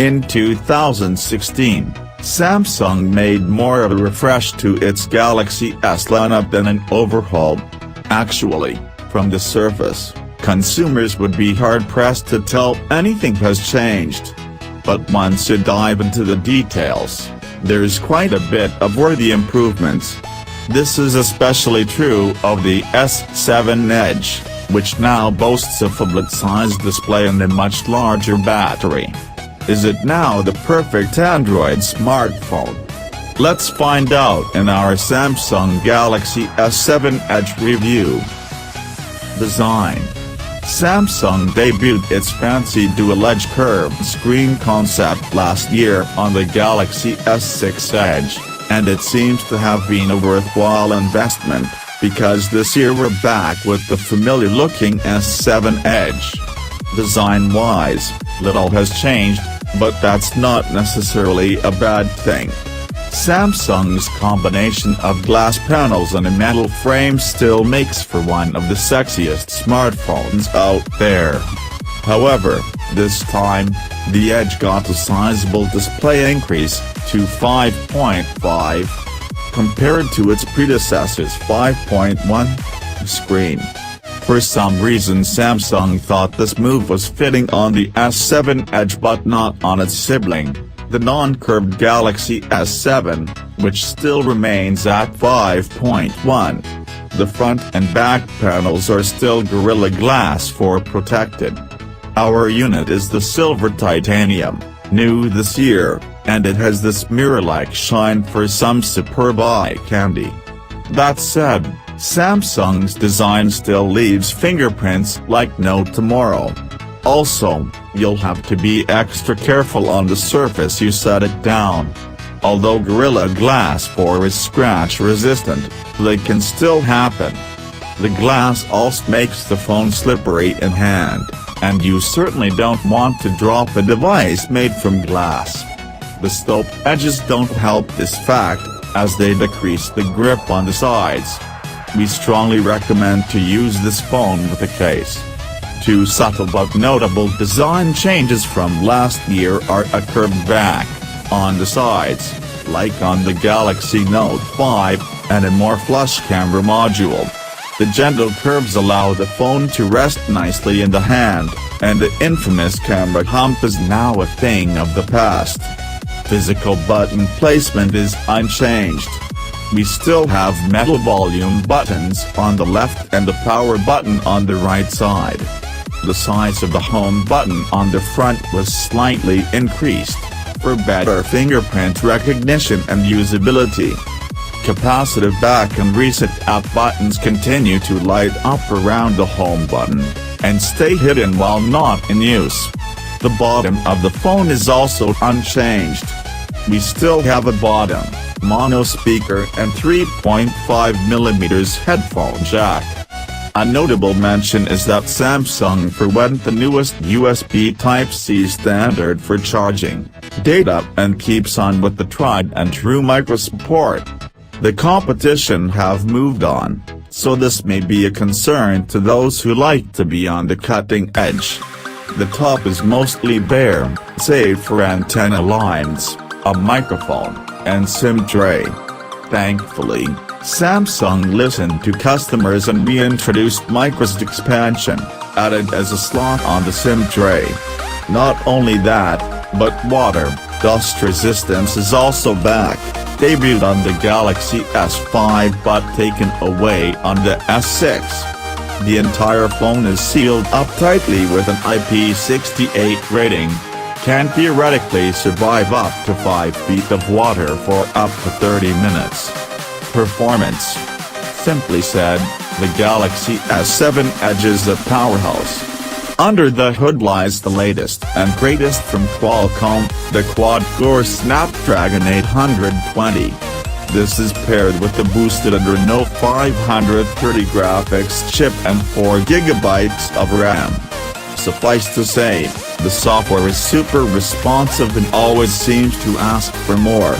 In 2016, Samsung made more of a refresh to its Galaxy S lineup than an overhaul. Actually, from the surface, consumers would be hard-pressed to tell anything has changed. But once you dive into the details, there's quite a bit of worthy improvements. This is especially true of the S7 Edge, which now boasts a phablet-sized display and a much larger battery. Is it now the perfect Android smartphone? Let's find out in our Samsung Galaxy S7 Edge review. Design. Samsung debuted its fancy dual-edge curved screen concept last year on the Galaxy S6 Edge, and it seems to have been a worthwhile investment, because this year we're back with the familiar-looking S7 Edge. Design-wise, little has changed, but that's not necessarily a bad thing. Samsung's combination of glass panels and a metal frame still makes for one of the sexiest smartphones out there. However, this time, the Edge got a sizable display increase to 5.5, compared to its predecessor's 5.1 screen. For some reason Samsung thought this move was fitting on the S7 Edge but not on its sibling, the non-curved Galaxy S7, which still remains at 5.1. The front and back panels are still Gorilla Glass 4 protected. Our unit is the silver titanium, new this year, and it has this mirror-like shine for some superb eye candy. That said, Samsung's design still leaves fingerprints like no tomorrow. Also, you'll have to be extra careful on the surface you set it down. Although Gorilla Glass 4 is scratch-resistant, they can still happen. The glass also makes the phone slippery in hand, and you certainly don't want to drop a device made from glass. The sloped edges don't help this fact, as they decrease the grip on the sides. We strongly recommend to use this phone with a case. Two subtle but notable design changes from last year are a curved back on the sides, like on the Galaxy Note 5, and a more flush camera module. The gentle curves allow the phone to rest nicely in the hand, and the infamous camera hump is now a thing of the past. Physical button placement is unchanged. We still have metal volume buttons on the left and the power button on the right side. The size of the home button on the front was slightly increased, for better fingerprint recognition and usability. Capacitive back and reset app buttons continue to light up around the home button, and stay hidden while not in use. The bottom of the phone is also unchanged. We still have a bottom mono speaker and 3.5mm headphone jack. A notable mention is that Samsung forwent the newest USB Type-C standard for charging data and keeps on with the tried-and-true micro support. The competition have moved on, so this may be a concern to those who like to be on the cutting edge. The top is mostly bare, save for antenna lines, a microphone, and SIM tray. Thankfully, Samsung listened to customers and reintroduced microSD expansion, added as a slot on the SIM tray. Not only that, but water dust resistance is also back, debuted on the Galaxy S5 but taken away on the S6. The entire phone is sealed up tightly with an IP68 rating. Can theoretically survive up to 5 feet of water for up to 30 minutes. Performance. Simply said, the Galaxy S7 Edge is a powerhouse. Under the hood lies the latest and greatest from Qualcomm, the quad-core Snapdragon 820. This is paired with the boosted Adreno 530 graphics chip and 4GB of RAM. Suffice to say, the software is super responsive and always seems to ask for more.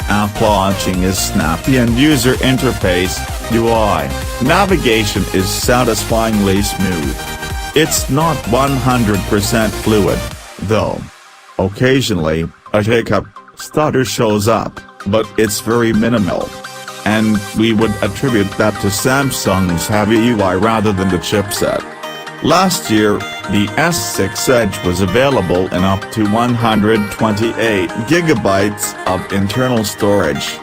App launching is snappy and user interface, UI, navigation is satisfyingly smooth. It's not 100% fluid, though. Occasionally, a hiccup, stutter shows up, but it's very minimal. And we would attribute that to Samsung's heavy UI rather than the chipset. Last year, the S6 Edge was available in up to 128 GB of internal storage.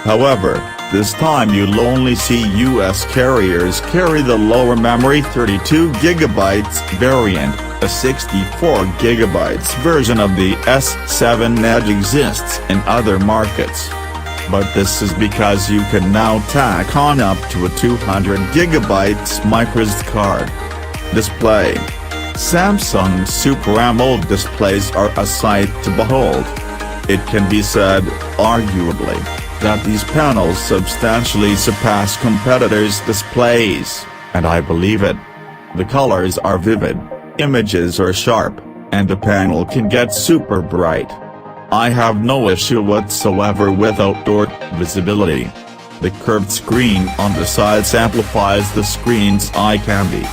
However, this time you'll only see US carriers carry the lower memory 32 GB variant. A 64 GB version of the S7 Edge exists in other markets. But this is because you can now tack on up to a 200 GB microSD card. Display. Samsung Super AMOLED displays are a sight to behold. It can be said, arguably, that these panels substantially surpass competitors' displays, and I believe it. The colors are vivid, images are sharp, and the panel can get super bright. I have no issue whatsoever with outdoor visibility. The curved screen on the sides amplifies the screen's eye candy.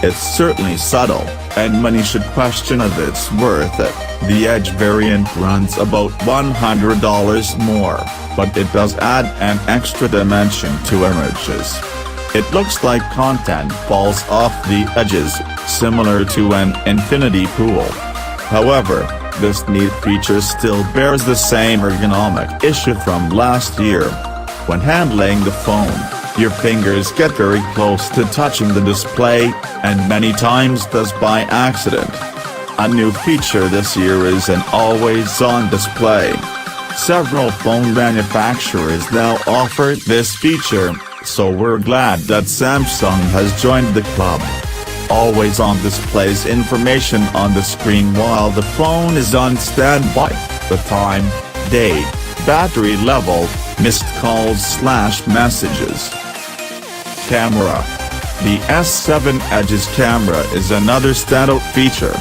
It's certainly subtle, and many should question if it's worth it. The Edge variant runs about $100 more, but it does add an extra dimension to images. It looks like content falls off the edges, similar to an infinity pool. However, this neat feature still bears the same ergonomic issue from last year. When handling the phone, your fingers get very close to touching the display, and many times does by accident. A new feature this year is an always-on display. Several phone manufacturers now offer this feature, so we're glad that Samsung has joined the club. Always-on displays information on the screen while the phone is on standby: the time, date, battery level, missed calls/messages. Camera. The S7 Edge's camera is another standout feature.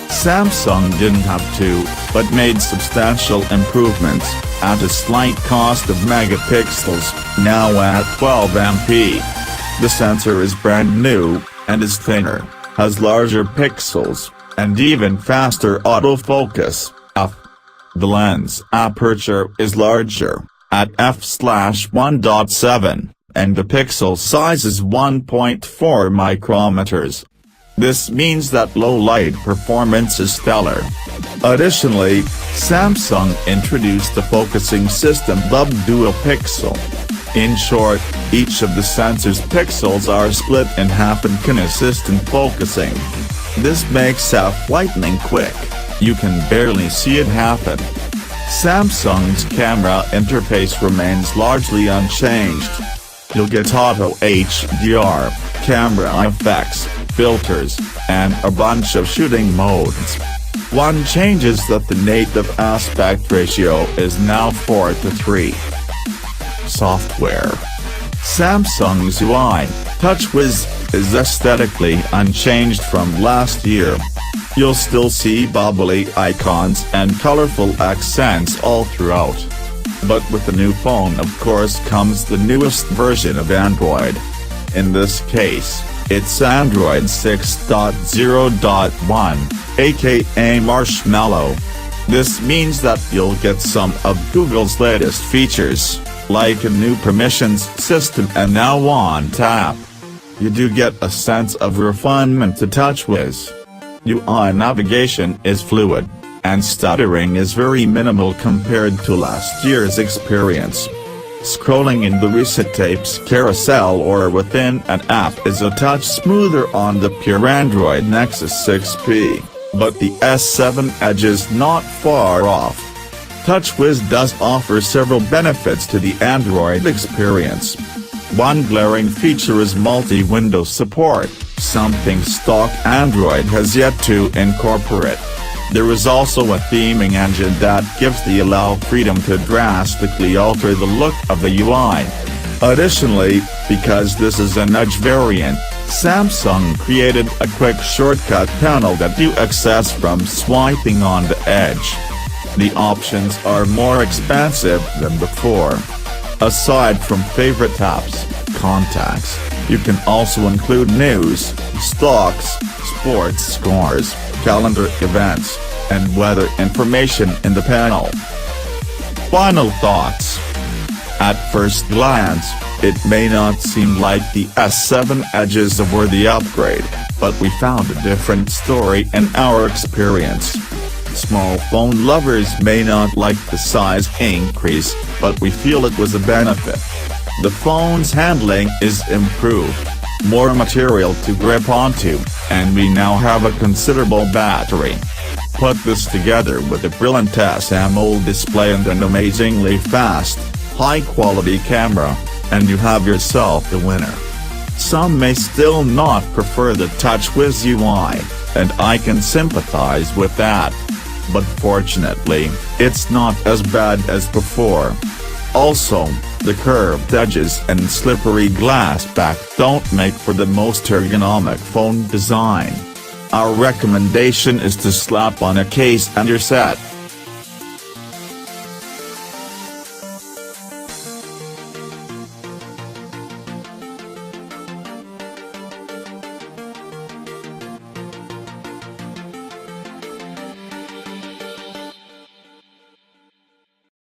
Samsung didn't have to, but made substantial improvements, at a slight cost of megapixels, now at 12 MP. The sensor is brand new, and is thinner, has larger pixels, and even faster autofocus, f. The lens aperture is larger, at f/1.7, and the pixel size is 1.4 micrometers. This means that low light performance is stellar. Additionally, Samsung introduced a focusing system dubbed Dual Pixel. In short, each of the sensor's pixels are split in half and can assist in focusing. This makes lightning quick. You can barely see it happen. Samsung's camera interface remains largely unchanged. You'll get auto HDR, camera effects, filters, and a bunch of shooting modes. One change is that the native aspect ratio is now 4:3. Software. Samsung's UI, TouchWiz, is aesthetically unchanged from last year. You'll still see bubbly icons and colorful accents all throughout. But with the new phone of course comes the newest version of Android. In this case, it's Android 6.0.1, aka Marshmallow. This means that you'll get some of Google's latest features, like a new permissions system and now One Tap. You do get a sense of refinement to TouchWiz. UI navigation is fluid, and stuttering is very minimal compared to last year's experience. Scrolling in the recent tapes carousel or within an app is a touch smoother on the pure Android Nexus 6P, but the S7 Edge is not far off. TouchWiz does offer several benefits to the Android experience. One glaring feature is multi-window support, something stock Android has yet to incorporate. There is also a theming engine that gives the freedom to drastically alter the look of the UI. Additionally, because this is an Edge variant, Samsung created a quick shortcut panel that you access from swiping on the edge. The options are more expansive than before. Aside from favorite apps, contacts, you can also include news, stocks, sports scores, calendar events, and weather information in the panel. Final thoughts. At first glance, it may not seem like the S7 Edge is a worthy upgrade, but we found a different story in our experience. Small phone lovers may not like the size increase, but we feel it was a benefit. The phone's handling is improved, more material to grip onto, and we now have a considerable battery. Put this together with a brilliant AMOLED display and an amazingly fast, high-quality camera, and you have yourself the winner. Some may still not prefer the TouchWiz UI, and I can sympathize with that. But fortunately, it's not as bad as before. Also, the curved edges and slippery glass back don't make for the most ergonomic phone design. Our recommendation is to slap on a case and you're set.